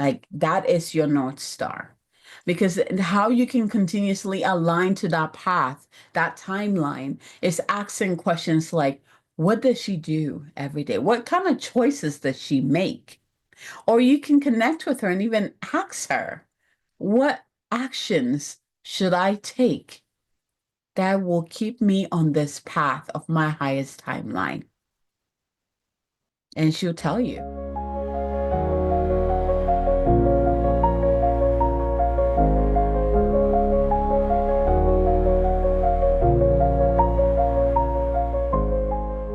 Like that is your North Star. Because how you can continuously align to that path, that timeline, is asking questions like, what does she do every day? What kind of choices does she make? Or you can connect with her and even ask her, what actions should I take that will keep me on this path of my highest timeline? And she'll tell you.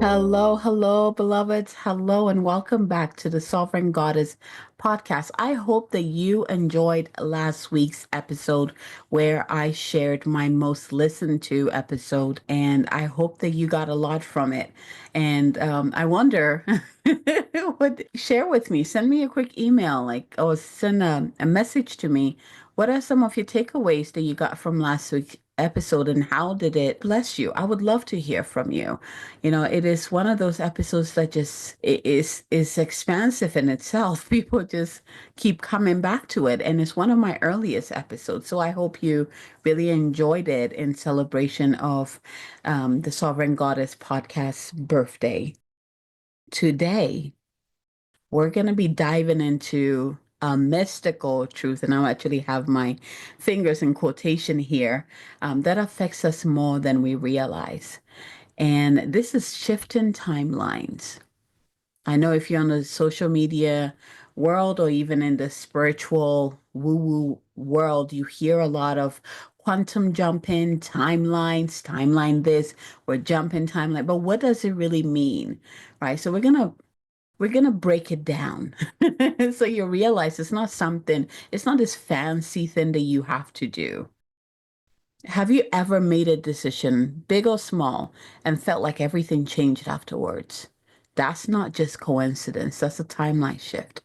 Hello, hello, beloveds. Hello, and welcome back to the Sovereign Goddess podcast. I hope that you enjoyed last week's episode where I shared my most listened to episode, and I hope that you got a lot from it. And I wonder, would share with me, send me a quick email, like, or send a message to me. What are some of your takeaways that you got from last week's episode, and how did it bless you? I would love to hear from you. You know, it is one of those episodes that just is expansive in itself. People just keep coming back to it, and it's one of my earliest episodes. So I hope you really enjoyed it in celebration of the Sovereign Goddess podcast's birthday. Today, we're going to be diving into a mystical truth, and I'll actually have my fingers in quotation here, that affects us more than we realize. And this is shifting timelines. I know if you're on the social media world or even in the spiritual woo-woo world, you hear a lot of quantum jumping, timelines, timeline this, we're jumping timeline. But what does it really mean? Right? So we're gonna break it down. So you realize it's not this fancy thing that you have to do. Have you ever made a decision, big or small, and felt like everything changed afterwards? That's not just coincidence, that's a timeline shift.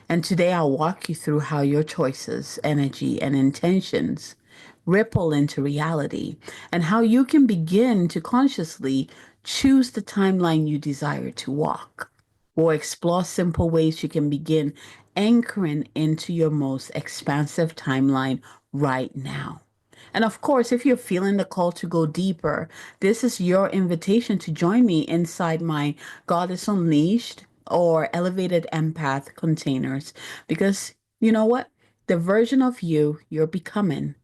And today I'll walk you through how your choices, energy, and intentions ripple into reality, and how you can begin to consciously choose the timeline you desire to walk. We'll explore simple ways you can begin anchoring into your most expansive timeline right now. And of course, if you're feeling the call to go deeper, this is your invitation to join me inside my Goddess Unleashed or Elevated Empath containers. Because you know what? The version of you you're becoming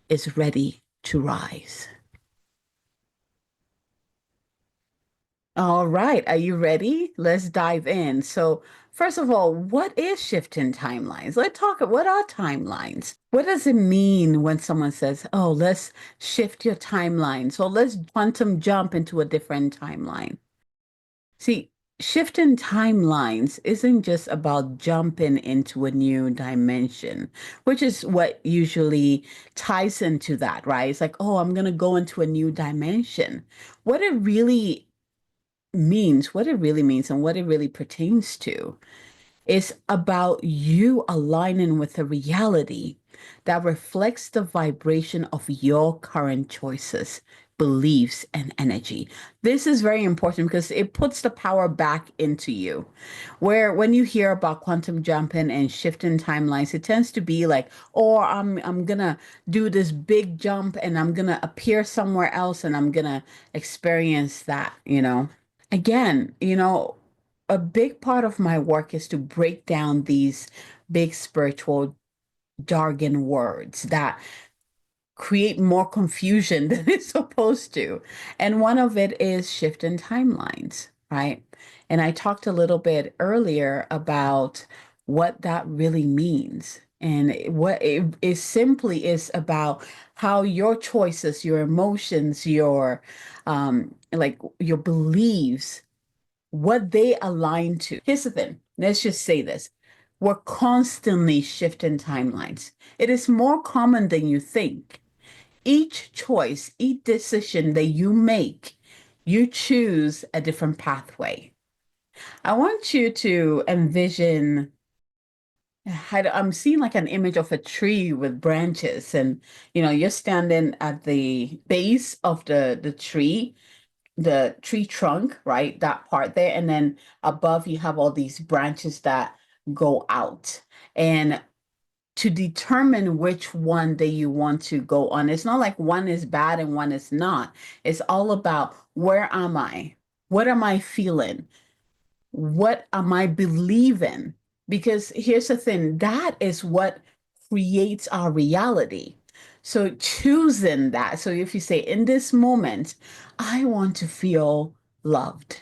is ready to rise. All right, are you ready? Let's dive in. So, first of all, what is shifting timelines? Let's talk. What are timelines? What does it mean when someone says, "Oh, let's shift your timeline"? So let's quantum jump into a different timeline. See, shifting timelines isn't just about jumping into a new dimension, which is what usually ties into that, right? It's like, oh, I'm going to go into a new dimension. What it really means, and what it really pertains to is about you aligning with a reality that reflects the vibration of your current choices, beliefs, and energy. This is very important because it puts the power back into you. Where when you hear about quantum jumping and shifting timelines, it tends to be like, oh, I'm gonna do this big jump and I'm gonna appear somewhere else and I'm gonna experience that. Again, a big part of my work is to break down these big spiritual jargon words that create more confusion than it's supposed to. And one of it is shifting timelines, right? And I talked a little bit earlier about what that really means. And what it is simply is about how your choices, your emotions, your like your beliefs, what they align to. Here's the thing. Let's just say this. We're constantly shifting timelines. It is more common than you think. Each choice, each decision that you make, you choose a different pathway. I want you to envision, I'm seeing like an image of a tree with branches, and you're standing at the base of the tree trunk, right? That part there. And then above you have all these branches that go out. And to determine which one that you want to go on, it's not like one is bad and one is not. It's all about, where am I? What am I feeling? What am I believing? Because here's the thing, that is what creates our reality. So choosing that. So if you say, in this moment, I want to feel loved,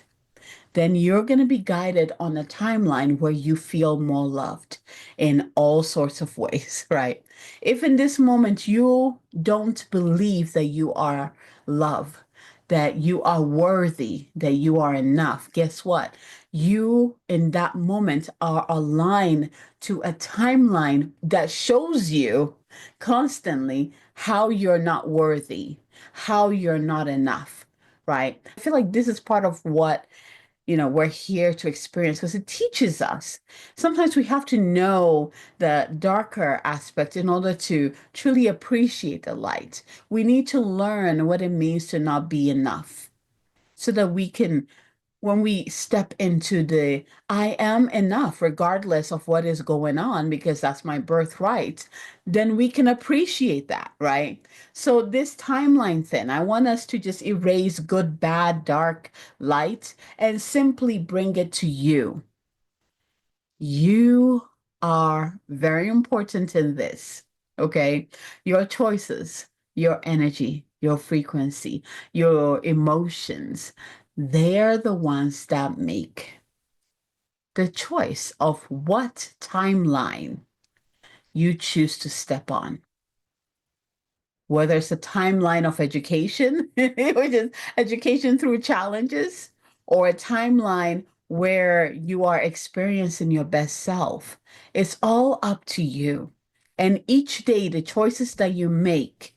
then you're going to be guided on a timeline where you feel more loved in all sorts of ways, right? If in this moment you don't believe that you are loved, that you are worthy, that you are enough, guess what? You in that moment are aligned to a timeline that shows you constantly how you're not worthy, how you're not enough, right? I feel like this is part of what we're here to experience, because it teaches us. Sometimes we have to know the darker aspect in order to truly appreciate the light. We need to learn what it means to not be enough so that we can, when we step into the I am enough, regardless of what is going on, because that's my birthright, then we can appreciate that, right? So, this timeline thing, I want us to just erase good, bad, dark, light, and simply bring it to you. You are very important in this, okay? Your choices, your energy, your frequency, your emotions, they're the ones that make the choice of what timeline you choose to step on. Whether it's a timeline of education, which is education through challenges, or a timeline where you are experiencing your best self. It's all up to you. And each day, the choices that you make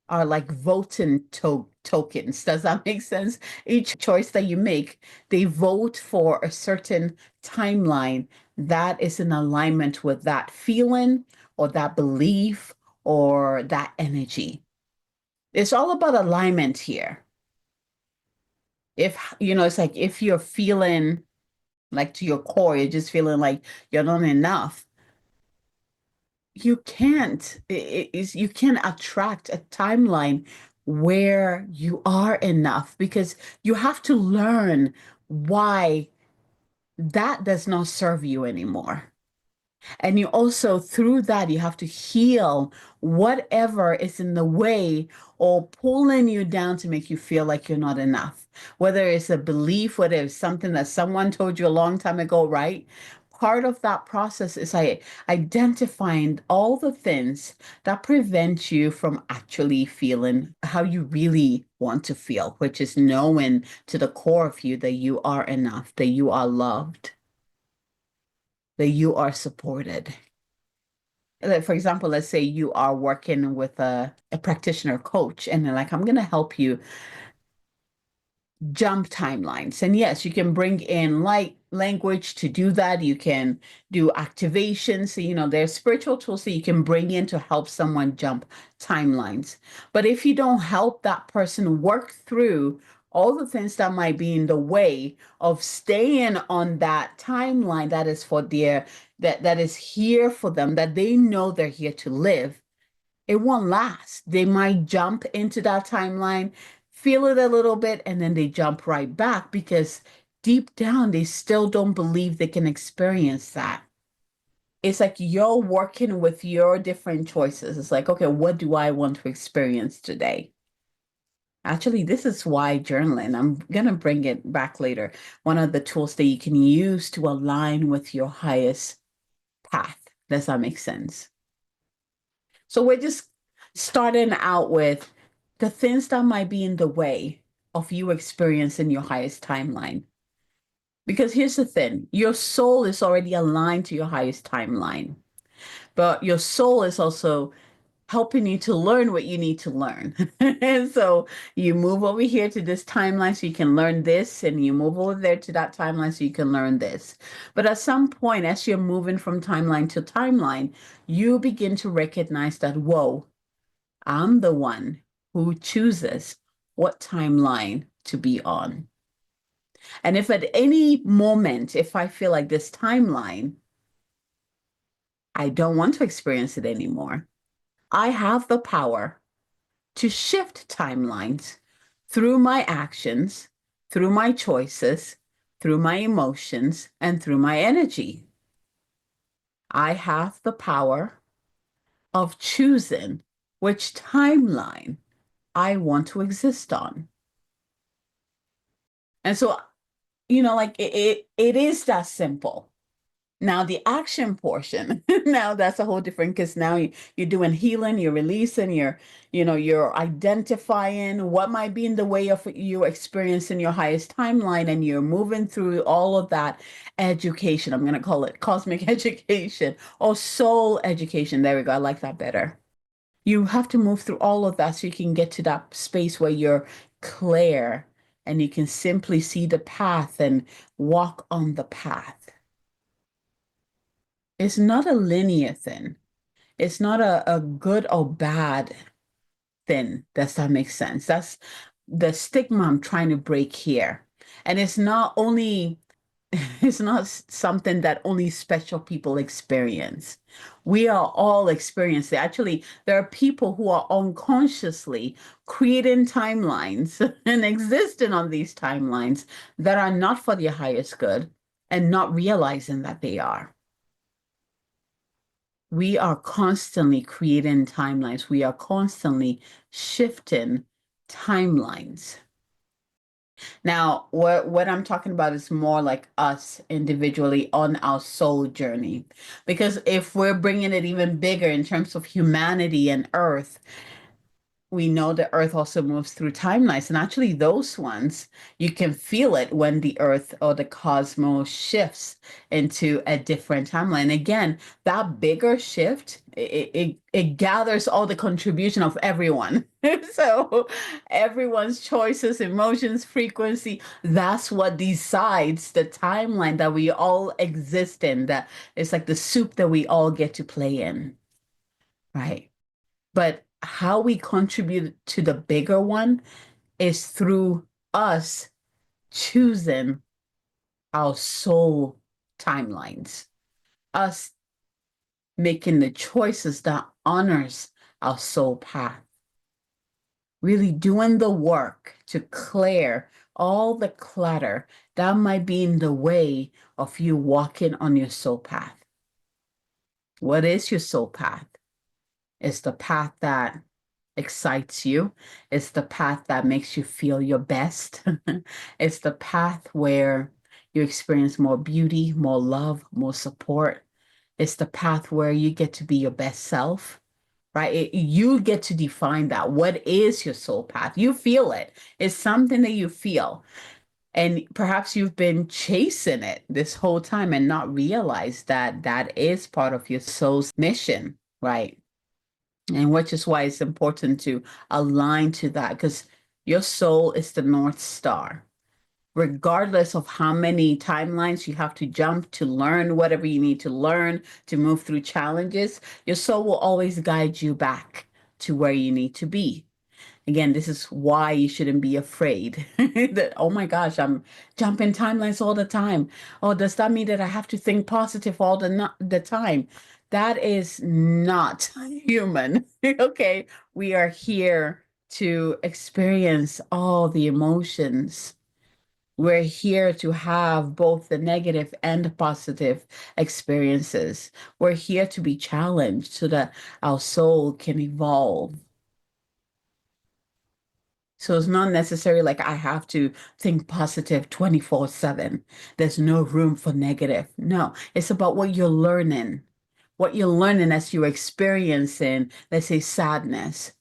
are like voting tokens. Does that make sense? Each choice that you make, they vote for a certain timeline that is in alignment with that feeling or that belief or that energy. It's all about alignment here. If, it's like if you're feeling like to your core, you're just feeling like you're not enough, you can't, you can't attract a timeline where you are enough, because you have to learn why that does not serve you anymore. And you also, through that, you have to heal whatever is in the way or pulling you down to make you feel like you're not enough. Whether it's a belief, whether it's something that someone told you a long time ago, right? Part of that process is identifying all the things that prevent you from actually feeling how you really want to feel, which is knowing to the core of you that you are enough, that you are loved, that you are supported. Like, for example, let's say you are working with a practitioner coach, and they're like, I'm going to help you jump timelines. And yes, you can bring in light language to do that. You can do activations. So, there's spiritual tools that you can bring in to help someone jump timelines. But if you don't help that person work through all the things that might be in the way of staying on that timeline that is for their that is here for them, that they know they're here to live, it won't last. They might jump into that timeline, feel it a little bit, and then they jump right back, because deep down, they still don't believe they can experience that. It's like you're working with your different choices. It's like, okay, what do I want to experience today? Actually, this is why journaling, I'm going to bring it back later. One of the tools that you can use to align with your highest path. Does that make sense? So we're just starting out with the things that might be in the way of you experiencing your highest timeline. Because here's the thing, your soul is already aligned to your highest timeline, but your soul is also helping you to learn what you need to learn. And so you move over here to this timeline so you can learn this, and you move over there to that timeline so you can learn this. But at some point, as you're moving from timeline to timeline, you begin to recognize that, whoa, I'm the one who chooses what timeline to be on. And if at any moment, if I feel like this timeline, I don't want to experience it anymore, I have the power to shift timelines through my actions, through my choices, through my emotions, and through my energy. I have the power of choosing which timeline I want to exist on. And so, like it is that simple. Now the action portion, now that's a whole different because now you're doing healing, you're releasing, you're identifying what might be in the way of you experiencing your highest timeline, and you're moving through all of that education. I'm gonna call it cosmic education or soul education. There we go. I like that better. You have to move through all of that so you can get to that space where you're clear and you can simply see the path and walk on the path. It's not a linear thing. It's not a good or bad thing. Does that make sense? That's the stigma I'm trying to break here. And it's not only it's not something that only special people experience. We are all experiencing. Actually, there are people who are unconsciously creating timelines and existing on these timelines that are not for their highest good and not realizing that they are. We are constantly creating timelines. We are constantly shifting timelines. Now, what I'm talking about is more like us individually on our soul journey. Because if we're bringing it even bigger in terms of humanity and Earth, we know the earth also moves through timelines, and actually those ones you can feel it when the earth or the cosmos shifts into a different timeline. Again, that bigger shift, it gathers all the contribution of everyone. So everyone's choices, emotions, frequency, that's what decides the timeline that we all exist in. That it's like the soup that we all get to play in, right? But how we contribute to the bigger one is through us choosing our soul timelines, us making the choices that honors our soul path, really doing the work to clear all the clutter that might be in the way of you walking on your soul path. What is your soul path? It's the path that excites you. It's the path that makes you feel your best. It's the path where you experience more beauty, more love, more support. It's the path where you get to be your best self, right? You get to define that. What is your soul path? You feel it. It's something that you feel. And perhaps you've been chasing it this whole time and not realized that that is part of your soul's mission, right? And which is why it's important to align to that, because your soul is the North Star. Regardless of how many timelines you have to jump to learn whatever you need to learn to move through challenges, your soul will always guide you back to where you need to be. Again, this is why you shouldn't be afraid that, oh my gosh, I'm jumping timelines all the time. Oh, does that mean that I have to think positive all the time? That is not human. Okay. We are here to experience all the emotions. We're here to have both the negative and positive experiences. We're here to be challenged so that our soul can evolve. So it's not necessarily like I have to think positive 24/7. There's no room for negative. No, it's about what you're learning as you're experiencing, let's say, sadness.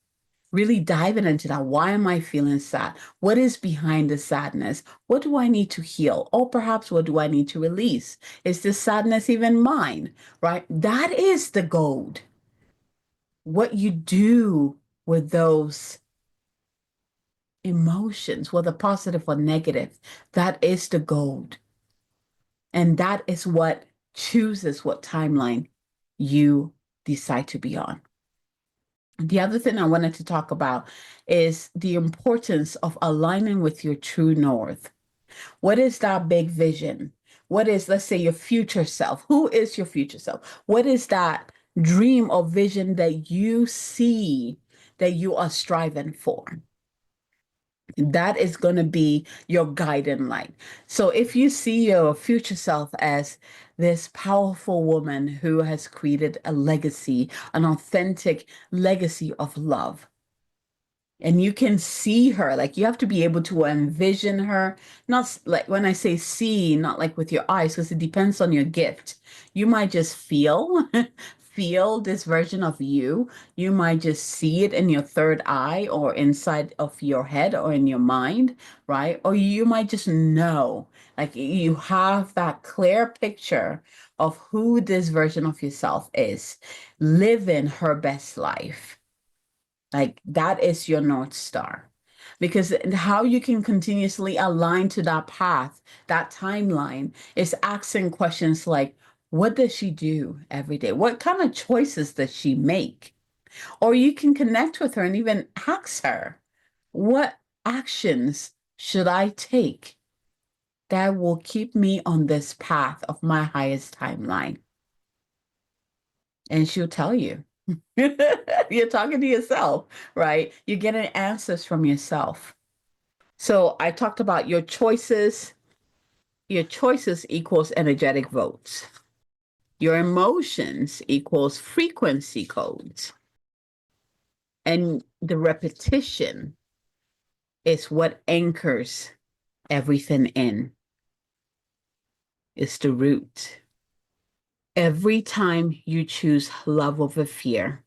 Really diving into that. Why am I feeling sad? What is behind the sadness? What do I need to heal? Or perhaps what do I need to release? Is this sadness even mine? Right? That is the gold. What you do with those emotions, whether positive or negative, that is the gold. And that is what chooses what timeline you decide to be on. The other thing I wanted to talk about is the importance of aligning with your true north. What is that big vision? What is, let's say, your future self? Who is your future self? What is that dream or vision that you see that you are striving for? That is going to be your guiding light. So if you see your future self as this powerful woman who has created a legacy, an authentic legacy of love, and you can see her, like you have to be able to envision her, not like when I say see, not like with your eyes, because it depends on your gift. You might just feel feel this version of you. You might just see it in your third eye or inside of your head or in your mind, right? Or you might just know, like you have that clear picture of who this version of yourself is, living her best life. Like that is your North Star. Because how you can continuously align to that path, that timeline, is asking questions like, what does she do every day? What kind of choices does she make? Or you can connect with her and even ask her, what actions should I take that will keep me on this path of my highest timeline? And she'll tell you. You're talking to yourself, right? You're getting answers from yourself. So I talked about your choices. Your choices equals energetic votes. Your emotions equals frequency codes. And the repetition is what anchors everything in. It's the root. Every time you choose love over fear,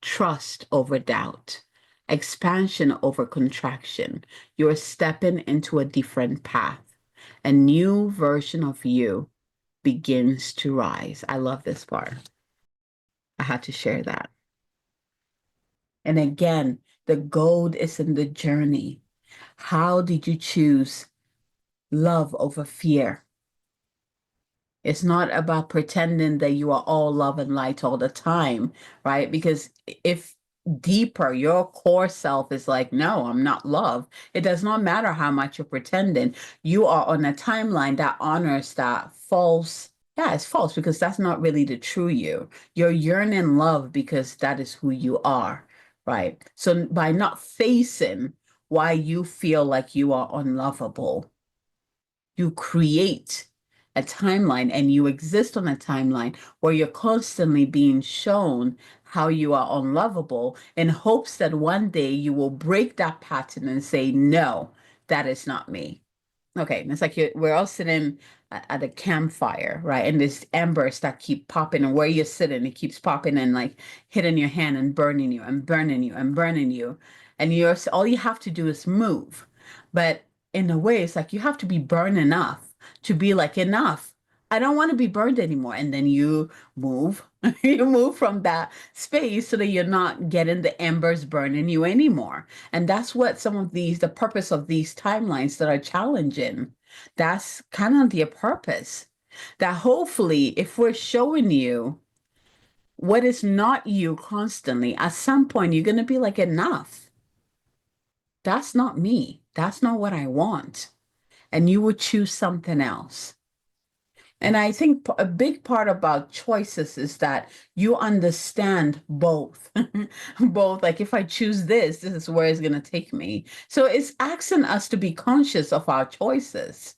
trust over doubt, expansion over contraction, you're stepping into a different path. A new version of you begins to rise. I love this part. I had to share that. And again, the gold is in the journey. How did you choose love over fear? It's not about pretending that you are all love and light all the time, right? Because if deeper, your core self is like, no, I'm not love. It does not matter how much you're pretending. You are on a timeline that honors that false. Yeah, it's false because that's not really the true you. You're yearning love because that is who you are, right? So by not facing why you feel like you are unlovable, you create a timeline and you exist on a timeline where you're constantly being shown how you are unlovable in hopes that one day you will break that pattern and say, no, that is not me. Okay, and it's like we're all sitting at a campfire, right? And there's embers that keep popping, and where you're sitting, it keeps popping and like hitting your hand and burning you and burning you and burning you. And you're all you have to do is move. But in a way, it's like you have to be burned enough to be like, enough. I don't want to be burned anymore. And then you move, you move from that space so that you're not getting the embers burning you anymore. And that's what some of these, the purpose of these timelines that are challenging, that's kind of their purpose. That hopefully, if we're showing you what is not you constantly, at some point you're going to be like, enough. That's not me. That's not what I want. And you would choose something else. And I think a big part about choices is that you understand both. Both, like if I choose this is where it's going to take me. So it's asking us to be conscious of our choices,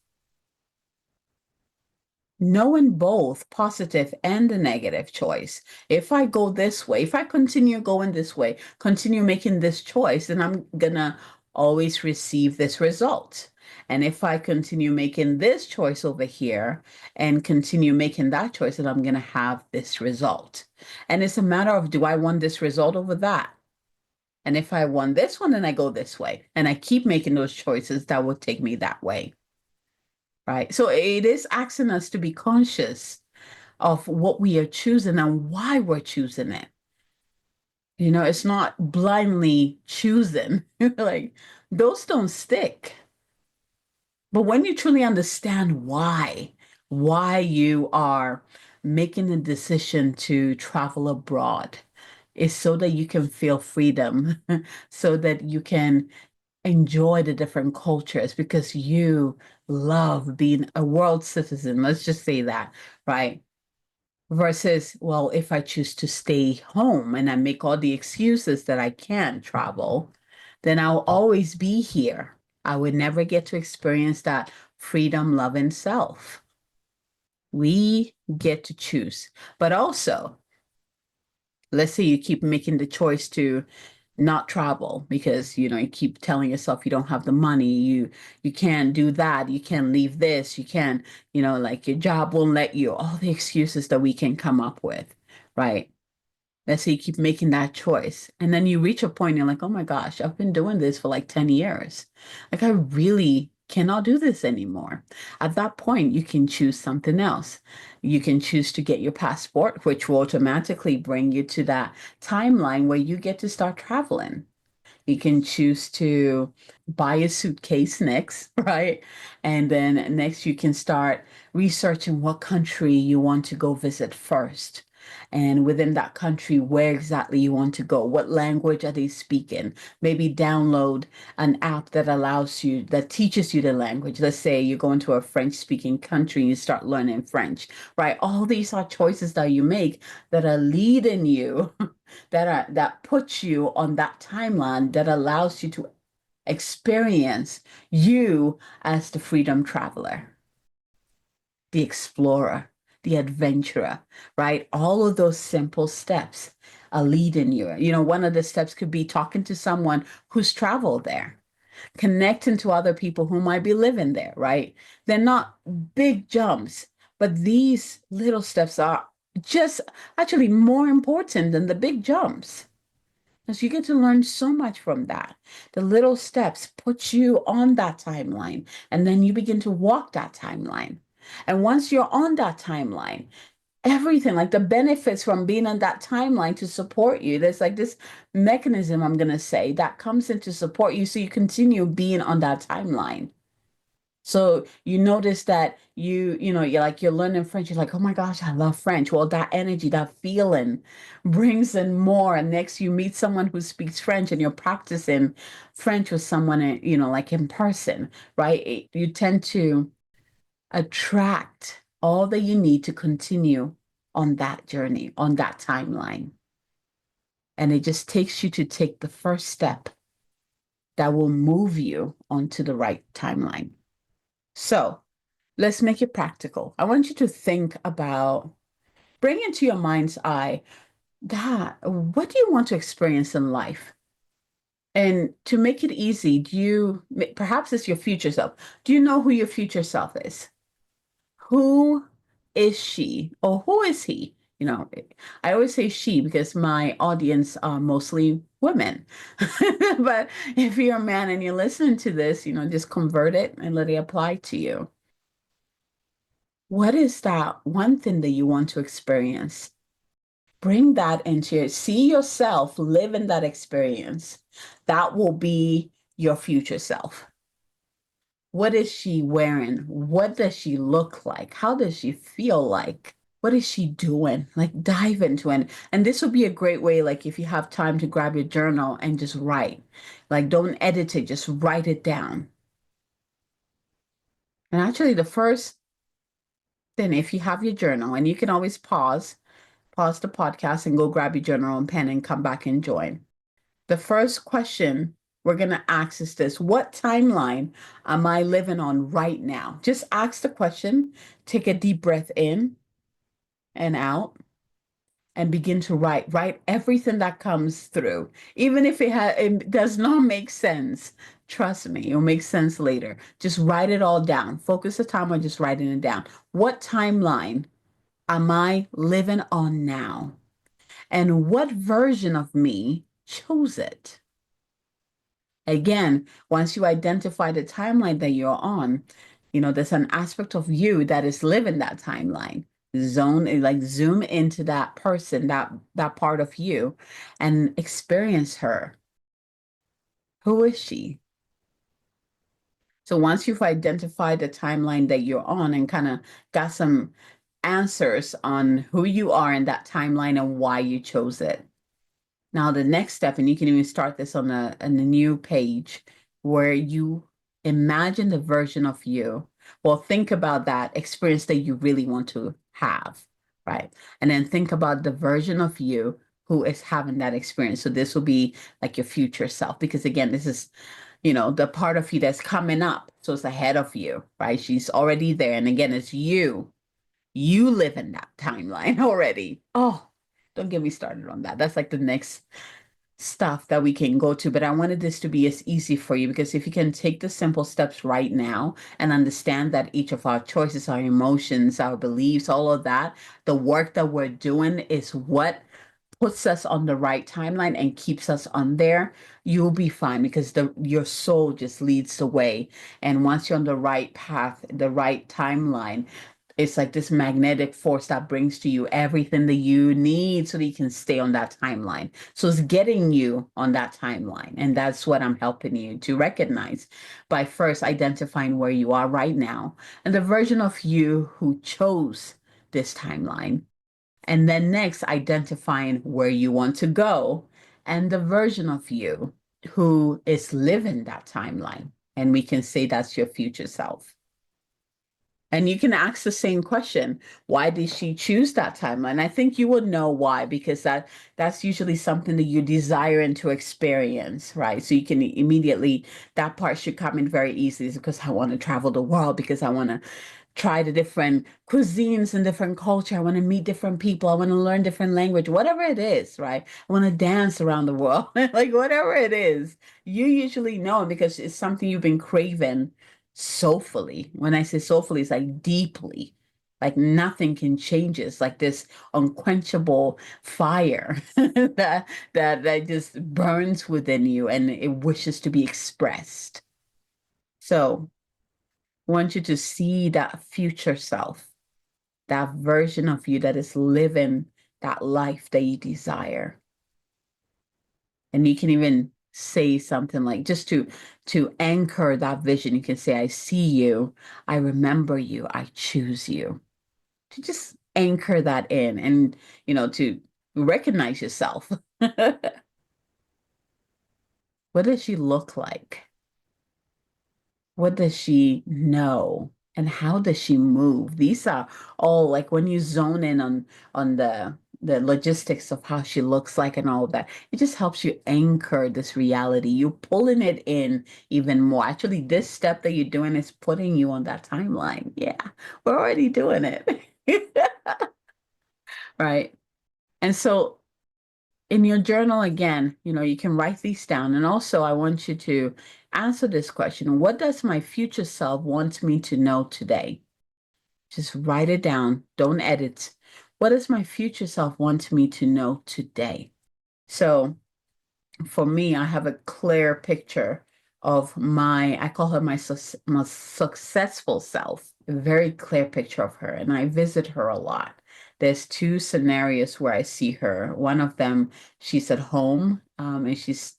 knowing both positive and the negative choice. If I go this way, if I continue going this way, continue making this choice, then I'm gonna always receive this result. And if I continue making this choice over here and continue making that choice, then I'm gonna have this result. And it's a matter of, do I want this result over that? And if I want this one, then I go this way. And I keep making those choices that will take me that way. Right. So it is asking us to be conscious of what we are choosing and why we're choosing it. You know, it's not blindly choosing. Like those don't stick. But when you truly understand why you are making a decision to travel abroad, is so that you can feel freedom, so that you can enjoy the different cultures because you love being a world citizen. Let's just say that, right? Versus, well, if I choose to stay home and I make all the excuses that I can't travel, then I'll always be here. I would never get to experience that freedom, love, and self. We get to choose. But also, let's say you keep making the choice to not travel because you keep telling yourself you don't have the money, you can't do that, you can't leave this, you can't, like your job won't let you, all the excuses that we can come up with, right? Let's say you keep making that choice. And then you reach a point, you're like, oh my gosh, I've been doing this for like 10 years. Like, I really cannot do this anymore. At that point, you can choose something else. You can choose to get your passport, which will automatically bring you to that timeline where you get to start traveling. You can choose to buy a suitcase next, right? And then next, you can start researching what country you want to go visit first. And within that country, where exactly you want to go, what language are they speaking? Maybe download an app that allows you, that teaches you the language. Let's say you go into a French speaking country and you start learning French, right? All these are choices that you make that are leading you that puts you on that timeline that allows you to experience you as the freedom traveler, the explorer, the adventurer, right? All of those simple steps are leading you. One of the steps could be talking to someone who's traveled there, connecting to other people who might be living there, right? They're not big jumps, but these little steps are just actually more important than the big jumps. Because you get to learn so much from that. The little steps put you on that timeline, and then you begin to walk that timeline. And once you're on that timeline, everything like the benefits from being on that timeline to support you, there's like this mechanism, I'm going to say, that comes in to support you so you continue being on that timeline. So you notice that you're learning French. You're like, oh my gosh, I love French. Well, that energy, that feeling brings in more. And next you meet someone who speaks French and you're practicing French with someone, like in person, right? You tend to attract all that you need to continue on that journey, on that timeline. And it just takes you to take the first step that will move you onto the right timeline. So, let's make it practical. I want you to think about, bring into your mind's eye that what do you want to experience in life? And to make it easy, perhaps it's your future self. Do you know who your future self is? Who is she or who is he? I always say she because my audience are mostly women. But if you're a man and you're listening to this, just convert it and let it apply to you. What is that one thing that you want to experience? Bring that into it. See yourself live in that experience. That will be your future self. What is she wearing? What does she look like? How does she feel like? What is she doing? Like dive into it. And this would be a great way, like if you have time to grab your journal and just write. Like don't edit it, just write it down. And actually the first thing, if you have your journal, and you can always pause the podcast and go grab your journal and pen and come back and join. The first question we're going to ask is this: what timeline am I living on right now? Just ask the question, take a deep breath in and out, and begin to write. Write everything that comes through. Even if it does not make sense, trust me, it'll make sense later. Just write it all down. Focus the time on just writing it down. What timeline am I living on now? And what version of me chose it? Again, once you identify the timeline that you're on, there's an aspect of you that is living that timeline. Zoom into that person, that part of you, and experience her. Who is she? So once you've identified the timeline that you're on and kind of got some answers on who you are in that timeline and why you chose it. Now, the next step, and you can even start this on a new page where you imagine the version of you. Well, think about that experience that you really want to have, right? And then think about the version of you who is having that experience. So this will be like your future self, because again, this is, the part of you that's coming up. So it's ahead of you, right? She's already there. And again, it's you. You live in that timeline already. Oh, don't get me started on that. That's like the next stuff that we can go to, but I wanted this to be as easy for you, because if you can take the simple steps right now and understand that each of our choices, our emotions, our beliefs, all of that, the work that we're doing is what puts us on the right timeline and keeps us on there, you'll be fine, because your soul just leads the way. And once you're on the right path, the right timeline, it's like this magnetic force that brings to you everything that you need so that you can stay on that timeline. So it's getting you on that timeline. And that's what I'm helping you to recognize by first identifying where you are right now and the version of you who chose this timeline. And then next, identifying where you want to go and the version of you who is living that timeline. And we can say that's your future self. And you can ask the same question. Why did she choose that timeline? I think you would know why, because that's usually something that you desire and to experience, right? So you can immediately, that part should come in very easily, because I want to travel the world, because I want to try the different cuisines and different culture. I want to meet different people. I want to learn different language, whatever it is, right? I want to dance around the world, like whatever it is, you usually know, because it's something you've been craving soulfully. When I say soulfully, it's like deeply, like nothing can change it. It's like this unquenchable fire that just burns within you and it wishes to be expressed. So I want you to see that future self, that version of you that is living that life that you desire. And you can even say something like, just to anchor that vision, you can say, I see you, I remember you, I choose you. To just anchor that in and, to recognize yourself. What does she look like? What does she know? And how does she move? These are all, like, when you zone in on the logistics of how she looks like and all of that, it just helps you anchor this reality. You're pulling it in even more. Actually, this step that you're doing is putting you on that timeline. Yeah, we're already doing it. Right. And so in your journal, again, you can write these down. And also, I want you to answer this question. What does my future self want me to know today? Just write it down. Don't edit. What does my future self want me to know today? So for me, I have a clear picture of I call her my successful self, a very clear picture of her. And I visit her a lot. There's two scenarios where I see her. One of them, she's at home, and she's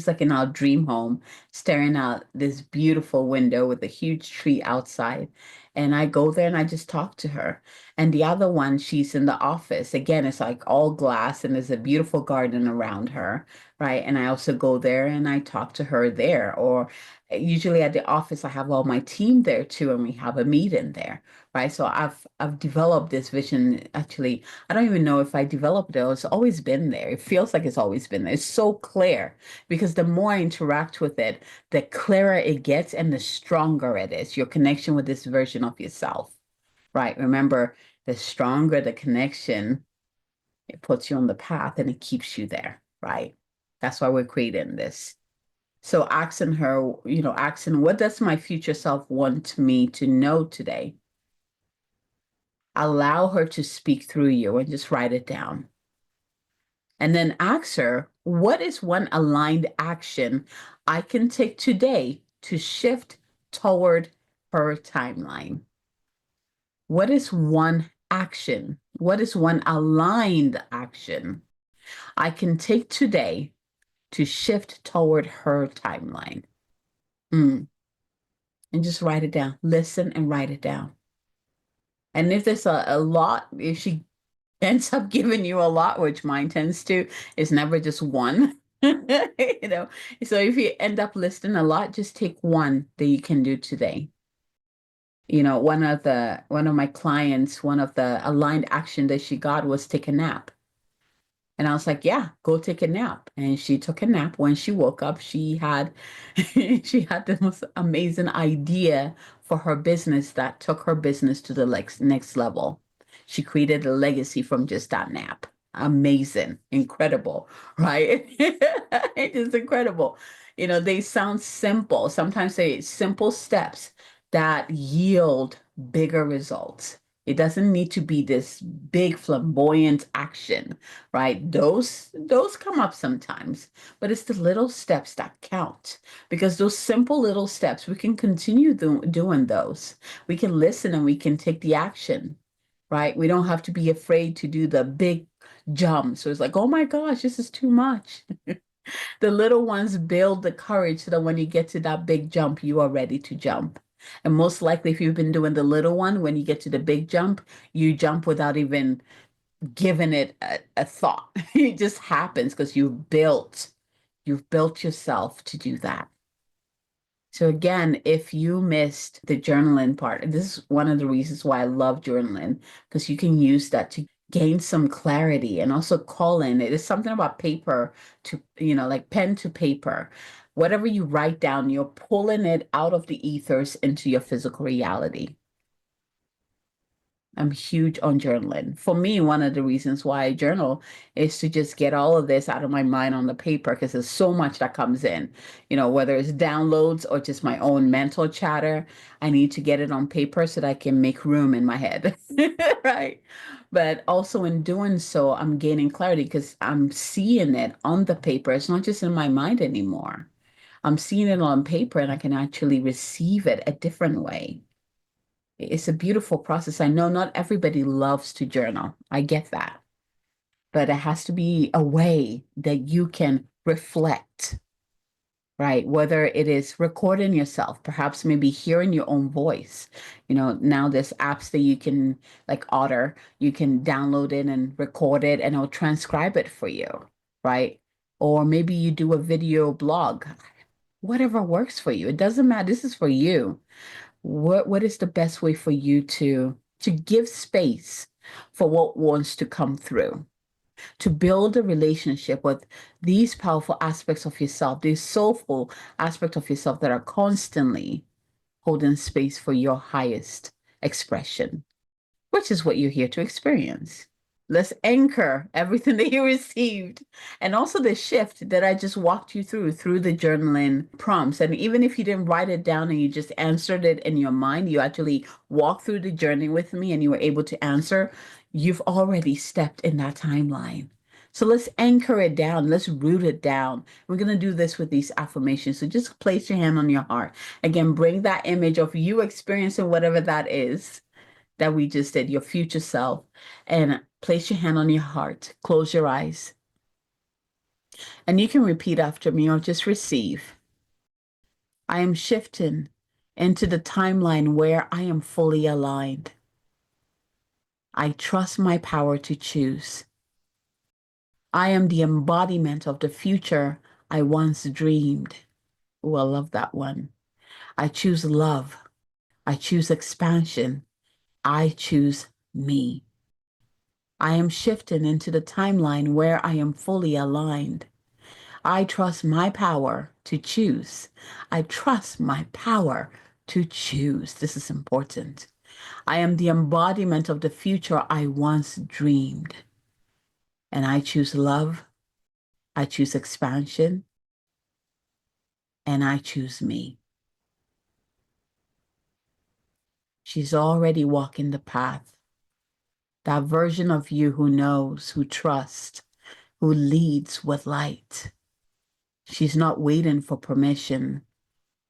like in our dream home, staring out this beautiful window with a huge tree outside. And I go there and I just talk to her. And the other one, she's in the office. Again, it's like all glass and there's a beautiful garden around her, right? And I also go there and I talk to her there. Or usually at the office, I have all my team there too, and we have a meeting there, right? So I've developed this vision. Actually, I don't even know if I developed it. It's always been there. It feels like it's always been there. It's so clear, because the more I interact with it, the clearer it gets and the stronger it is. Your connection with this version of yourself, right? Remember, the stronger the connection, it puts you on the path and it keeps you there, right? That's why we're creating this. So asking her, asking, what does my future self want me to know today? Allow her to speak through you and just write it down. And then ask her, what is one aligned action I can take today to shift toward her timeline? What is one action? What is one aligned action I can take today to shift toward her timeline? Mm. And just write it down. Listen and write it down. And if there's a lot, if she ends up giving you a lot, which mine tends to, it's never just one. You know, so if you end up listing a lot, just take one that you can do today. One of my clients, one of the aligned action that she got was take a nap. And I was like, yeah, go take a nap. And she took a nap. When she woke up, she had she had the most amazing idea for her business that took her business to the next level. She created a legacy from just that nap. Amazing, incredible, right? It is incredible. They sound simple. Sometimes they simple steps that yield bigger results. It doesn't need to be this big flamboyant action, right? Those come up sometimes, but it's the little steps that count, because those simple little steps, we can continue doing those. We can listen and we can take the action, right? We don't have to be afraid to do the big jump. So it's like, oh my gosh, this is too much. The little ones build the courage so that when you get to that big jump, you are ready to jump. And most likely, if you've been doing the little one, when you get to the big jump, you jump without even giving it a thought. It just happens because you've built yourself to do that. So again, if you missed the journaling part, this is one of the reasons why I love journaling, because you can use that to gain some clarity and also call in. It is something about paper to, like pen to paper. Whatever you write down, you're pulling it out of the ethers into your physical reality. I'm huge on journaling. For me, one of the reasons why I journal is to just get all of this out of my mind on the paper, because there's so much that comes in, whether it's downloads or just my own mental chatter. I need to get it on paper so that I can make room in my head. Right. But also in doing so, I'm gaining clarity because I'm seeing it on the paper. It's not just in my mind anymore. I'm seeing it on paper and I can actually receive it a different way. It's a beautiful process. I know not everybody loves to journal. I get that. But it has to be a way that you can reflect, right? Whether it is recording yourself, perhaps maybe hearing your own voice. Now there's apps that you can, like Otter, you can download it and record it and it'll transcribe it for you, right? Or maybe you do a video blog, whatever works for you. It doesn't matter. This is for you. What is the best way for you to give space for what wants to come through, to build a relationship with these powerful aspects of yourself, these soulful aspects of yourself that are constantly holding space for your highest expression, which is what you're here to experience. Let's anchor everything that you received, and also the shift that I just walked you through the journaling prompts. And even if you didn't write it down and you just answered it in your mind, you actually walked through the journey with me and you were able to answer, you've already stepped in that timeline. So let's anchor it down. Let's root it down. We're going to do this with these affirmations. So just place your hand on your heart. Again, bring that image of you experiencing whatever that is that we just did, your future self, and place your hand on your heart. Close your eyes. And you can repeat after me or just receive. I am shifting into the timeline where I am fully aligned. I trust my power to choose. I am the embodiment of the future I once dreamed. Oh, I love that one. I choose love. I choose expansion. I choose me. I am shifting into the timeline where I am fully aligned. I trust my power to choose. I trust my power to choose. This is important. I am the embodiment of the future I once dreamed. And I choose love. I choose expansion. And I choose me. She's already walking the path. That version of you who knows, who trusts, who leads with light. She's not waiting for permission.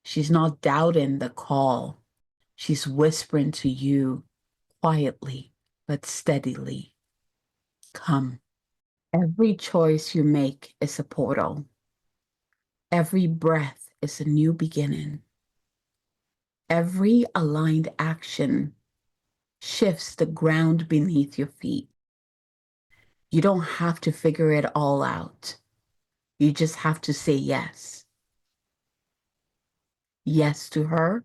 She's not doubting the call. She's whispering to you quietly but steadily. Come. Every choice you make is a portal. Every breath is a new beginning. Every aligned action shifts the ground beneath your feet. You don't have to figure it all out. You just have to say yes. Yes to her,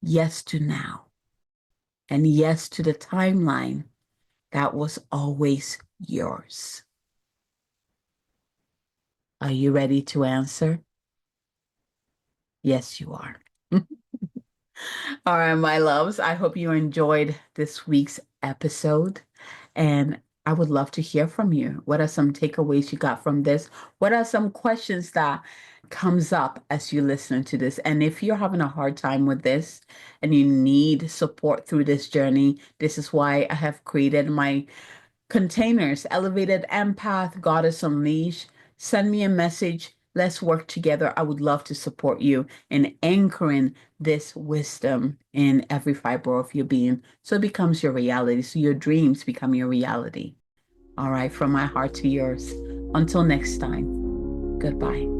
yes to now, and yes to the timeline that was always yours. Are you ready to answer? Yes, you are. All right, my loves. I hope you enjoyed this week's episode. And I would love to hear from you. What are some takeaways you got from this? What are some questions that comes up as you listen to this? And if you're having a hard time with this and you need support through this journey, this is why I have created my containers, Elevated Empath, Goddess Unleashed. Send me a message. Let's work together. I would love to support you in anchoring this wisdom in every fiber of your being so it becomes your reality, so your dreams become your reality. All right, from my heart to yours. Until next time, goodbye.